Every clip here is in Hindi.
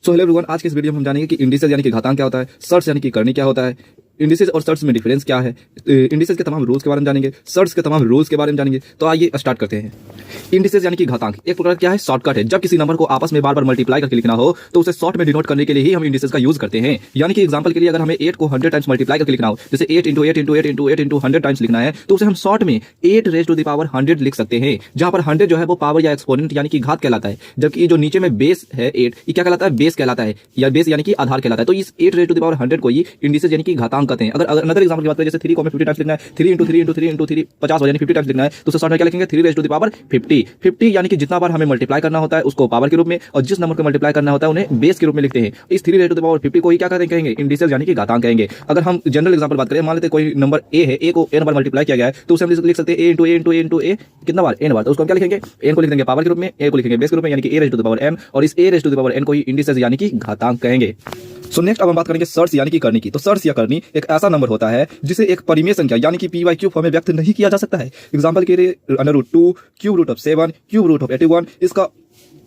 सो हेलो एवरीवन, आज के इस वीडियो में हम जानेंगे कि इंडिसेस यानी कि घातांक क्या होता है, सर्ट्स यानी कि करनी क्या होता है, इंडिसेस और सर्ट्स में डिफरेंस क्या है, इंडिसेस के तमाम रूल्स के बारे में जानेंगे, सर्ट्स के तमाम रूल्स के बारे में जानेंगे। तो आइए स्टार्ट करते हैं। इंडिसेस यानी कि घातांक एक प्रकार क्या है, शॉर्टकट है। जब किसी नंबर को आपस में बार बार मल्टीप्लाई करके लिखना हो तो उसे शॉर्ट में डिनोट करने के लिए ही हम इंडिसेस का यूज करते हैं। यानी कि एग्जांपल के लिए अगर हमें 8 को 100 टाइम्स मल्टीप्लाई करके लिखना हो, जैसे 8 into 8 into 8 into 8 into 100 times लिखना है, तो उसे हम शॉर्ट में 8 रेज टू द पावर 100 लिख सकते हैं, जहां पर 100 जो है वो पावर या एक्सपोनेंट यानी कि घात कहलाता है, जबकि जो नीचे में बेस है 8, ये क्या कहलाता है, बेस कहलाता है, या बेस यानी कि आधार कहलाता है। तो इस 8 रेज टू द पावर 100 को ही इंडिसेस यानी कि घातांक कहते हैं। अगर अनदर एग्जांपल की बात करें, जैसे 3 को हमें 50 टाइम्स लिखना है, 3 इंटू 3 इंटू 3 इंटू 3 50 यानी 50 टाइम्स लिखना है, तो उसे शॉर्ट में क्या लिखेंगे, 3 रेज टू द पावर 50। 50 यानी कि जितना बार हमें मल्टीप्लाई करना होता है उसको पावर के रूप में, और जिस नंबर को मल्टीप्लाई करना होता है उन्हें बेस के रूप में लिखते हैं। इस 3 रेज टू द पावर 50 को ही क्या कहेंगे, इंडिसेस यानी कि घातांक कहेंगे। अगर हम जनरल एग्जांपल बात करें, मान लेते हैं कोई नंबर ए है, ए को n बार मल्टीप्लाई किया गया है, तो उसे हम लिख सकते हैं a into a into a into a कितना बार, n बार। तो उसको हम क्या लिखेंगे, n को लिख देंगे पावर के रूप में, a को लिखेंगे बेस के रूप में, यानी कि a raise to the power m, और इस a raise to the power n को ही इंडिसेस यानी कि घातांक कहेंगे। सो नेक्स्ट अब हम बात करेंगे सर्ट्स यानी कि करनी की। तो सर्ट्स या करनी एक ऐसा नंबर होता है जिसे एक परिमेय संख्या यानी कि p/q फॉर्म में व्यक्त नहीं किया जा सकता है। एग्जांपल के लिए √2, cube root of 7, cube root of 81, इसका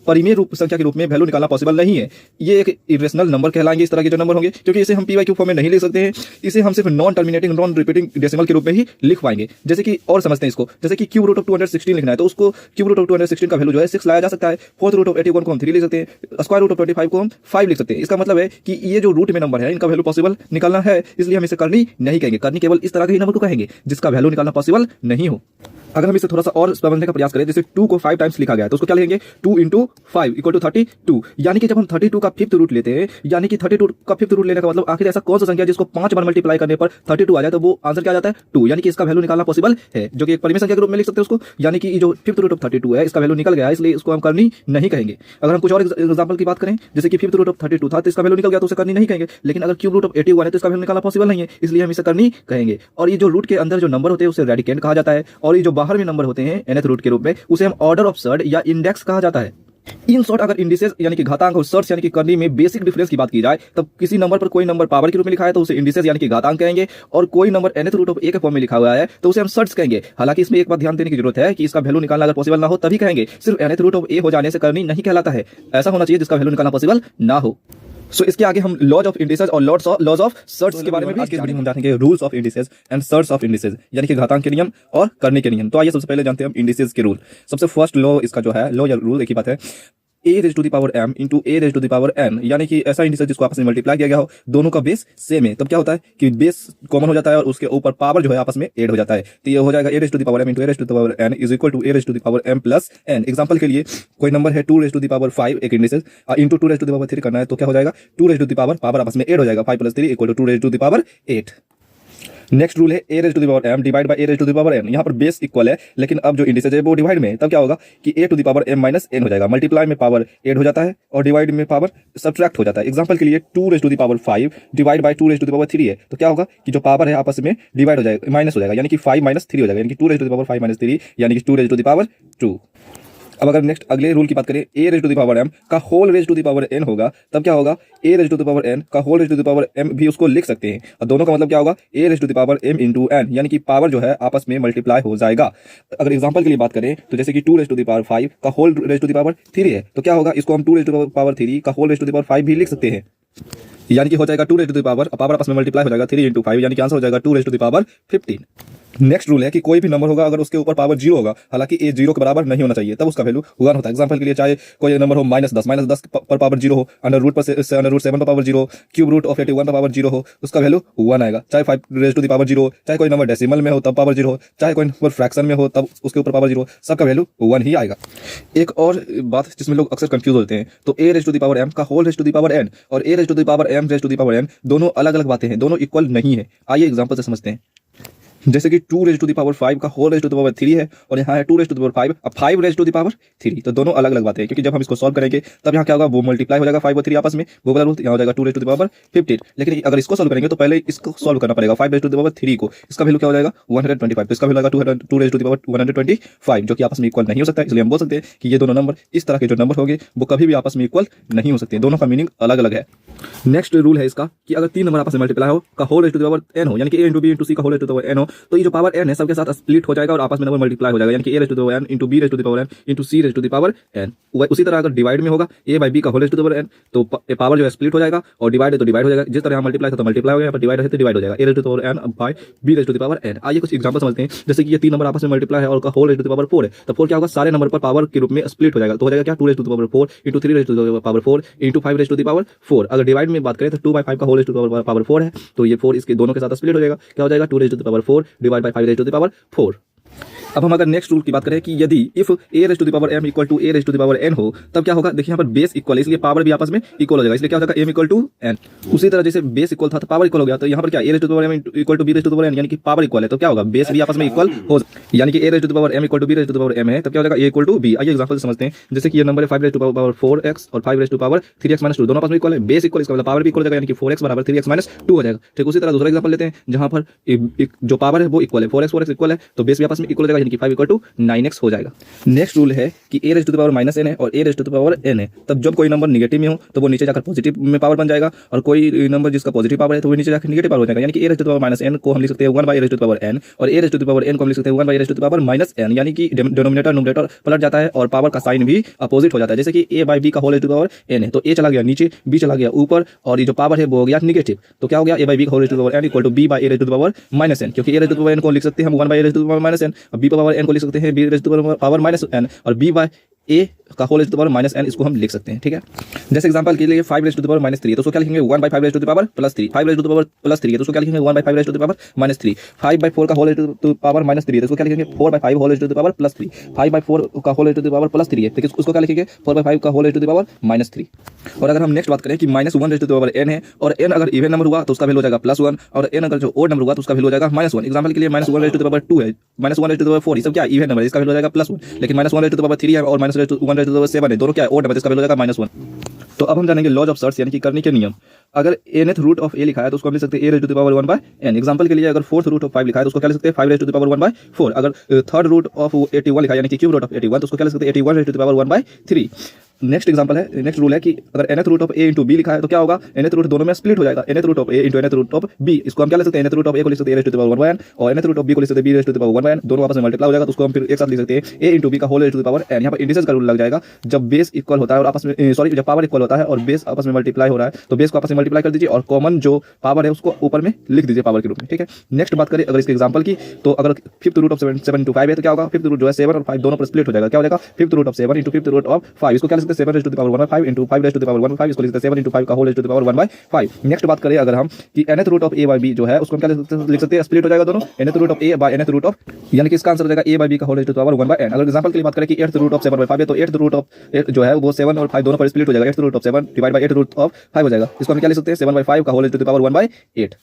परिमेय रूप संख्या के रूप में वैल्यू निकालना पॉसिबल नहीं है। ये एक इरेशनल नंबर कहलाएंगे, इस तरह के जो नंबर होंगे, क्योंकि इसे हम p/q फॉर्म में नहीं लिख सकते हैं। इसे हम सिर्फ non terminating non repeating decimal के रूप में ही लिख पाएंगे। जैसे कि और समझते हैं इसको, जैसे कि क्यूब रूट ऑफ 216 लिखना है, तो उसको क्यूब रूट ऑफ 216 का वैल्यू जो है 6 लाया जा सकता है। फोर्थ रूट ऑफ 81 को हम 3 लिख सकते हैं, स्क्वायर रूट ऑफ 25 को हम 5 लिख सकते हैं। इसका मतलब है कि ये जो रूट में नंबर है इनका वैल्यू पॉसिबल निकालना है, इसलिए हम इसे करनी नहीं कहेंगे। करनी केवल इस तरह के ही नंबर को कहेंगे जिसका वैल्यू निकालना पॉसिबल नहीं हो। अगर हम इसे थोड़ा सा और समझने का प्रयास करें, जैसे 2 को 5 टाइम्स लिखा गया है, तो उसको क्या लिखेंगे, 2 इंटू 5 इक्वल टू 32। यानी कि जब हम 32 का फिफ्थ रूट लेते हैं, यानी कि 32 का फिफ्थ रूट लेने का मतलब आखिर ऐसा कौन सा संख्या जिसको 5 बार मल्टीप्लाई करने पर 32 आ जाए, तो वो आंसर क्या आ जाता है, 2। यानी कि इसका वैल्यू निकालना पॉसिबल है, जो कि एक परिमेय संख्या के रूप में लिख सकते हैं उसको। यानी कि जो फिफ्थ रूट ऑफ 32 है, इसका वैल्यू निकल गया है, इसलिए इसको हम करनी नहीं कहेंगे। अगर हम कुछ और एग्जांपल की बात करें, जैसे कि फिफ्थ रूट ऑफ 32 था, तो इसका वैल्यू निकल गया, तो उसे करनी नहीं कहेंगे। लेकिन अगर क्यूब रूट ऑफ 81 है, तो इसका वैल्यू निकालना पॉसिबल नहीं है, इसलिए हम इसे करनी कहेंगे। और ये जो रूट के अंदर जो नंबर होते हैं उसे रेडिकेंड कहा जाता है, और ये जो बाहर में नंबर होते हैं nth रूट के रूप में, उसे हम ऑर्डर ऑफ सर्ड या इंडेक्स कहा जाता है। इन शॉर्ट, अगर इंडिसेस यानी कि घातांक और सर्ट्स यानी कि करनी में बेसिक डिफरेंस की बात की जाए, तब किसी नंबर पर कोई नंबर पावर के रूप में लिखा है तो उसे इंडिसेस यानी कि घातांक कहेंगे, और कोई number nth root of a के फॉर्म में लिखा हुआ है तो उसे हम सर्ट्स कहेंगे। हालांकि इसमें एक बात ध्यान देने की जरूरत है कि इसका वैल्यू निकालना अगर पॉसिबल ना हो तभी कहेंगे। सिर्फ nth रूट ऑफ a हो जाने से करनी नहीं कहलाता है, ऐसा होना चाहिए जिसका वैल्यू निकालना पॉसिबल ना हो। सो इसके आगे हम लॉज ऑफ इंडिसेस और लॉज ऑफ सर्ट्स के बारे में भी आज के वीडियो में हम जानेंगे, rules of indices and surds of indices, यानी कि घातांक के नियम और करने के नियम। तो आइए सबसे पहले जानते हैं हम इंडिसेस के रूल। सबसे फर्स्ट लॉ इसका जो है, लॉ या रूल एक ही बात है, a raise to the power m into a raise to the power n, यानी कि ऐसा इंडिसेस जिसको आपस में मल्टीप्लाई किया गया हो, दोनों का बेस सेम है, तब क्या होता है कि बेस कॉमन हो जाता है और उसके ऊपर पावर जो है आपस में ऐड हो जाता है। तो ये हो जाएगा a raise to the power m into a raise to the power n is equal to a raise to the power m plus n। Example के लिए कोई नंबर है 2 रेज टू द पावर 5 एक indices, into 2 raise to the power 3 करना है, तो क्या हो जाएगा, 2 रेज टू द पावर आपस में ऐड हो जाएगा, 5 plus 3 equal to 2 raise to the power 8। Next rule है a raise to the power m divide by a raise to the power n। यहाँ पर बेस इक्वल है, लेकिन अब जो इंडिसेस है वो डिवाइड में है, तब क्या होगा कि a to the power m minus n हो जाएगा। मल्टीप्लाई में पावर ऐड हो जाता है और डिवाइड में पावर सब्ट्रैक्ट हो जाता है। एग्जांपल के लिए 2 raise to the power 5 divide by 2 raise to the power 3 है, तो क्या होगा कि जो पावर है आपस में डिवाइड हो जाएगा, माइनस हो जाएगा, यानी कि 5 माइनस 3 हो जाएगा, यानी कि 2 raise to the power 5 minus 3 यानी कि 2 रेज टू द पावर 2। अब अगर नेक्स्ट अगले रूल की बात करें, a raise to the power m का whole raise to the power n होगा, तब क्या होगा, a raise to the power n का whole raise to the power m भी उसको लिख सकते हैं, और दोनों का मतलब क्या होगा, a raise to the power m into n, यानी कि पावर जो है आपस में मल्टीप्लाई हो जाएगा। अगर एग्जांपल के लिए बात करें, तो जैसे कि 2 रेज टू द पावर 5 का whole raise to the power 3 है, तो क्या होगा, इसको हम 2 रेज टू द पावर 3 का whole raise to the power 5 भी लिख सकते हैं, यानी कि हो जाएगा 2 रेज टू द पावर आपस में मल्टीप्लाई हो जाएगा 3 इंटू 5, यानी कि आंसर हो जाएगा 2 raise to the power 15। Next rule है कि कोई भी नंबर होगा अगर उसके ऊपर पावर 0 होगा, हालांकि a 0 के बराबर नहीं होना चाहिए, तब उसका वैल्यू 1 होता है। एग्जांपल के लिए चाहे कोई नंबर हो -10 पर पावर 0 हो, अंडर रूट अंडर रूट 7 पर पावर 0, क्यूब रूट ऑफ 81 पर पावर 0 हो, उसका वैल्यू 1 आएगा। चाहे 5 रेज टू द पावर 0, चाहे कोई नंबर डेसिमल में हो तब पावर 0 हो, चाहे कोई नंबर फ्रैक्शन में हो तब उसके ऊपर पावर 0, सबका वैल्यू 1 ही आएगा। एक और बात जिसमें लोग अक्सर कंफ्यूज होते हैं, तो a raise to the power m का whole raise to the power n और a raise to the power m raise to the power n दोनों अलग अलग बातें हैं, दोनों इक्वल नहीं है। आइए एग्जांपल से समझते हैं। जैसे कि 2 रेज टू द पावर 5 का whole raise to the power 3 है, और यहाँ है 2 रेज टू द पावर 5, अब 5 रेज टू द पावर 3, तो दोनों अलग अलग बातें हैं, क्योंकि जब हम इसको सॉल्व करेंगे तब यहाँ क्या होगा, वो मल्टीप्लाई हो जाएगा 5 और 3 आपस में, वो वाला रूल यहाँ हो जाएगा 2 रेज टू द पावर 15। लेकिन अगर इसको सॉल्व करेंगे तो पहले इसको सॉल्व करना पड़ेगा 5 रेज टू द पावर 3 को, इसका वैल्यू क्या हो जाएगा 125, तो इसका वैल्यू आएगा 2 रेज टू द पावर 125, जो कि आपस में इक्वल नहीं हो सकता है। इसलिए हम बोल सकते हैं कि ये दोनों नंबर, इस तरह के जो नंबर होंगे वो कभी भी आपस में इक्वल नहीं हो सकते, दोनों का मीनिंग अलग अलग है। नेक्स्ट रूल है इसका कि अगर तीन नंबर आपस में मल्टीप्लाई हो का whole raise to the power n हो, यानी कि a into B into C का whole raise to the power n हो, तो ये जो पावर n है सबके साथ स्प्लिट हो जाएगा और आपस में नंबर मल्टीप्लाई हो जाएगा, यानी कि a raise to the power n into B raise to the power n into C raise to the power n। उसी तरह अगर डिवाइड में होगा a बाई बी का whole raise to the power n, तो पावर जो है स्प्लिट हो जाएगा, और डिवाइड है तो डिवाइड हो जाएगा। जिस तरह यहाँ मल्टीप्लाई था तो मल्टीप्लाई हो गया, यहाँ पर डिवाइड है तो डिवाइड हो जाएगा, a raise to the power n by B raise to the power n। आइए कुछ एग्जांपल समझते हैं। जैसे कि ये तीन नंबर आपस में मल्टीप्लाई है और का whole raise to the power 4 है, तो 4 क्या होगा, सारे नंबर पर पावर के रूप में स्प्लिट हो जाएगा, तो हो जाएगा क्या 2 raise to the power 4 into 3 raise to the power 4 into 5 raise to the power 4। अगर डिवाइड में बात करें तो 2 बाई 5 का whole raise to the power 4 है, तो ये 4 इसके दोनों के साथ स्प्लिट हो जाएगा, क्या हो जाएगा 2 raise to the power 4 divide by 5 raise to the power 4। अब हम अगर नेक्स्ट रूल की बात करें कि यदि if a raise to the power m equal to a raise to the power n हो, तब क्या होगा, देखिए यहाँ पर बेस इक्वल है, इसलिए पावर भी आपस में इक्वल हो जाएगा, इसलिए क्या हो जाएगा m इक्वल टू n। उसी तरह जैसे बेस इक्वल था तो पावर इक्वल हो गया, तो यहाँ पर क्या a raise to the power m equal to b raise to the power n, यानी कि पावर इक्वल है, तो क्या होगा बेस भी आपस में इक्वल हो, यानी कि a raise to the power m equal to b raise to the power m है, तब क्या हो जाएगा a इक्वल टू b। आइए एग्जांपल से समझते हैं। जैसे कि ये नंबर है 5 raise to the power 4x और 5 raise to the power 3x minus 2, दोनों आपस में इक्वल है, बेस इक्वल, इसका मतलब पावर भी इक्वल हो जाएगा, यानी कि 4x बराबर 3x माइनस 2 हो जाएगा। ठीक, उसी तरह दूसरा एग्जांपल लेते हैं जहां पर जो पावर है वो इक्वल है, 4x इक्वल है, तो बेस भी आपस में इक्वल हो जाएगा, यानी कि 5 इक्वल टू 9x हो जाएगा। नेक्स्ट रूल है कि a raise to the power minus n है और a raise to the power n है, तब जब कोई नंबर नेगेटिव में हो तो वो नीचे जाकर पॉजिटिव में पावर बन जाएगा, और कोई नंबर जिसका पॉजिटिव पावर है तो वो नीचे जाकर नेगेटिव पावर हो जाएगा, यानी कि a raise to the power minus n को हम लिख सकते हैं 1 by a raise to the power n, और a raise to the power n को हम लिख सकते हैं 1 by a raise to the power minus n, यानी कि डिनोमिनेटर न्यूमरेटर पलट जाता है और पावर का साइन भी अपोजिट हो जाता है। जैसे कि a बाई b का whole raise to the power n है, तो a चला गया नीचे, b चला गया ऊपर, और ये जो पावर है वो हो गया नेगेटिव, तो क्या हो गया a बाई b का whole raise to the power n equal to b by a raise to the power minus n, क्योंकि a raise to the power n को लिख सकते हैं हम 1 by a raise to the power minus n, और b पावर n को लिख सकते हैं b raise to the power minus n, और b बाई a का whole raise to the power minus n, इसको हम लिख सकते हैं। ठीक है, जैसे एग्जांपल के लिए 5 raise to the power minus 3, तो उसको क्या लिखेंगे 1 by 5 raise to the power plus 3, 5 raise to the power plus 3 है तो उसको क्या लिखेंगे 1 by 5 raise to the power minus 3, 5 by 4 का whole raise to the power minus 3 है तो उसको क्या लिखेंगे 4 by 5 whole raise to the power plus 3, 5 by 4 का whole raise to the power plus 3 है तो उसको क्या लिखेंगे 4 बाई 5 का whole raise to the power minus 3। और अगर हम नेक्स्ट बात करें कि minus 1 raise to the power n है, और n अगर इवन नंबर हुआ तो उसका वैल्यू हो जाएगा प्लस 1, और n अगर जो ओड नंबर हुआ तो उसका वैल्यू हो जाएगा -1। एग्जांपल के लिए minus 1 raise to the power 2 है, minus 1 raise to the power 4, ये सब क्या इवन नंबर है, इसका वैल्यू हो जाएगा +1, लेकिन minus 1 raise to the power 3 है और minus 1 raise to the power 7 है, दोनों क्या है ओड नंबर, इसका वैल्यू हो जाएगा -1। तो अब हम जानेंगे लॉज ऑफ सर्च, यानी कि करने के नियम। अगर nth रूट ऑफ a लिखा है तो उसको हम लिख सकते हैं a raise to the power 1 by n। Example के लिए अगर फोर्थ रूट ऑफ 5 लिखा है तो उसको क्या लिख सकते हैं 5 raise to the power 1 by 4। अगर थर्ड रूट ऑफ 81 लिखा है यानी कि क्यूब रूट ऑफ 81 तो उसको क्या लिख सकते हैं 81 raise to the power 1 by 3। Next example है, नेक्स्ट रूल है कि अगर nth root of a into b लिखा है तो क्या होगा nth रूट दोनों में स्प्लिट हो जाएगा, nth root of a into nth root of b, इसको हम क्या लिख सकते हैं nth रूट ऑफ a को लिख सकते हैं a raise to the power 1 by n, और nth रूट ऑफ b को लिख सकते हैं b raise to the power 1 by n, दोनों आपस में मल्टीप्लाई हो जाएगा तो उसको हम फिर एक साथ लिख सकते हैं a इंटू b का whole raise to the power n। यहाँ पर इंडिसेस का रूल लग जाएगा, जब बेस इक्वल होता है और आपस में सॉरी जब पावर इक्वल होता है और बेस आपस में मल्टीप्लाई हो रहा है तो बेस को आपस में मल्टीप्लाई कर दीजिए और कॉमन जो पावर है उसको ऊपर में लिख दीजिए पावर के रूप में। ठीक है, नेक्स्ट बात करें अगर इसके एग्जांपल की, तो अगर फिफ्थ रूट ऑफ 7 इंटू 5 है तो क्या होगा फिफ्थ रूट जो है 7 और 5 दोनों पर स्प्लिट हो जाएगा, क्या हो जाएगा fifth root of 7 into fifth root of 5, इसको क्या लिख सकते हैं 7 raise to the power 1 by 5 into 5 raise to the power 1 by 5, इसको लिख सकते हैं 7 इंटू 5 का whole raise to the power 1 by 5। Next बात करें अगर हम कि nth root of a by b जो है उसको हम क्या लिख सकते हैं स्प्लिट हो जाएगा दोनों, nth root of a by nth root of, यानी कि इसका आंसर हो जाएगा a बाय b का whole raise to the power 1 by n। अगर एग्जांपल के लिए बात करें कि 8th रूट ऑफ 7 बाय 5 है तो 8th रूट ऑफ जो है वो 7 और 5 दोनों पर स्प्लिट हो जाएगा, 8th root of 7 divide by 8th root of 5 हो जाएगा, इसको हम क्या लिख सकते हैं 7 बाय 5 का whole raise to the power 1 by 8।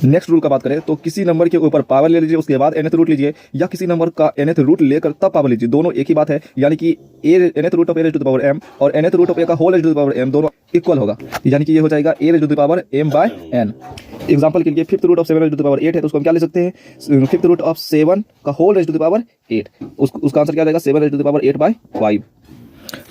Next rule का बात करें तो किसी नंबर के ऊपर पावर ले लीजिए उसके बाद nth रूट लीजिए, या किसी नंबर का nth रूट लेकर तब पावर लीजिए, दोनों एक ही बात है, यानी कि nth root of a raise to the power m और nth रूट ऑफ a का whole raise to the power m दोनों इक्वल होगा, यानी कि ये हो जाएगा a raise to the power m by n। Example के लिए fifth root of 7 raise to the power 8 है तो उसको हम क्या ले सकते हैं फिफ्थ रूट ऑफ 7 का whole raise to the power 8, उसका आंसर क्या आ जाएगा 7 raise to the power 8 by 5।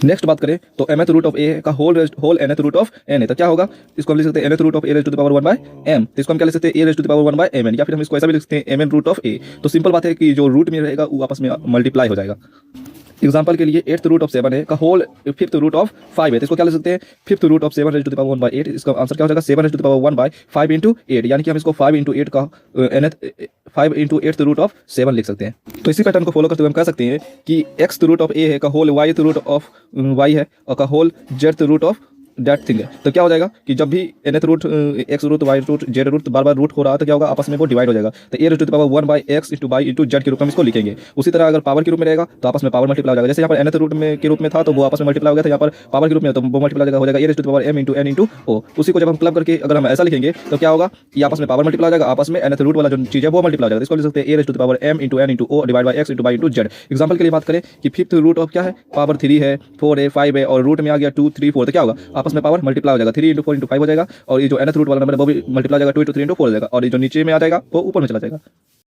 Next बात करें तो mth रूट ऑफ a का whole nth root of n है तो क्या होगा, इसको हम लिख सकते हैं nth root of a raise to the power 1 by m, तो इसको हम क्या लिख सकते हैं a raise to the power 1 by mn, या फिर हम इसको ऐसा भी लिख सकते हैं mn रूट ऑफ a। तो सिंपल बात है कि जो रूट में रहेगा वो आपस में मल्टीप्लाई हो जाएगा। एग्जांपल के लिए 8th रूट ऑफ 7 है का होल 5th रूट ऑफ 5 है तो इसको क्या लिख सकते हैं 5th root of 7 raise to the power 1 by 8, इसका आंसर क्या हो जाएगा 7 raise to the power 1 by 5 into 8, यानी कि हम इसको 5 इंटू 8 का 5 इंटू 8th रूट ऑफ 7 लिख सकते हैं। तो इसी पैटर्न को फॉलो करते हुए हम कह सकते हैं कि x रूट ऑफ a है का whole y root of y है और का whole z root of that thing है, तो क्या हो जाएगा कि जब भी nth root x root y root z root बार बार रूट हो रहा है तो क्या होगा आपस में वो डिवाइड हो जाएगा, तो a raise to the power 1 by x into y into z के रूप में हम इसको लिखेंगे। उसी तरह अगर पावर के रूप में रहेगा तो आपस में पावर मल्टीप्लाई हो जाएगा, जैसे यहाँ पर nth रूट में के रूप में था तो वो आपस में मल्टीप्लाई हो गया था, यहाँ पर पावर के रूप में तो वो मल्टीप्लाई हो जाएगा a raise to the power m into n into o। उसी को जब हम क्लब करके अगर हम ऐसा लिखेंगे तो क्या होगा कि आपस में पावर मल्टीप्लाई हो जाएगा, आपस में nth रूट वाला जो चीज है वो मल्टीप्लाई हो जाएगा, इसको लिख सकते हैं a raise to the power m into n into o divide by x into y into z। Example के लिए बात करें कि फिफ्थ रूट ऑफ क्या है पावर 3 है 4 है 5 है और रूट में आ गया 2 3 4, तो क्या होगा आपस में पावर मल्टीप्लाई हो जाएगा, 3 इंटू 4 इंटू 5 हो जाएगा, और ये जो nth रूट वाला नंबर है वो भी मल्टीप्लाई हो जाएगा 2 इंटू 3 इंटू 4 हो जाएगा, और ये जो नीचे में आ जाएगा वो ऊपर में चला जाएगा।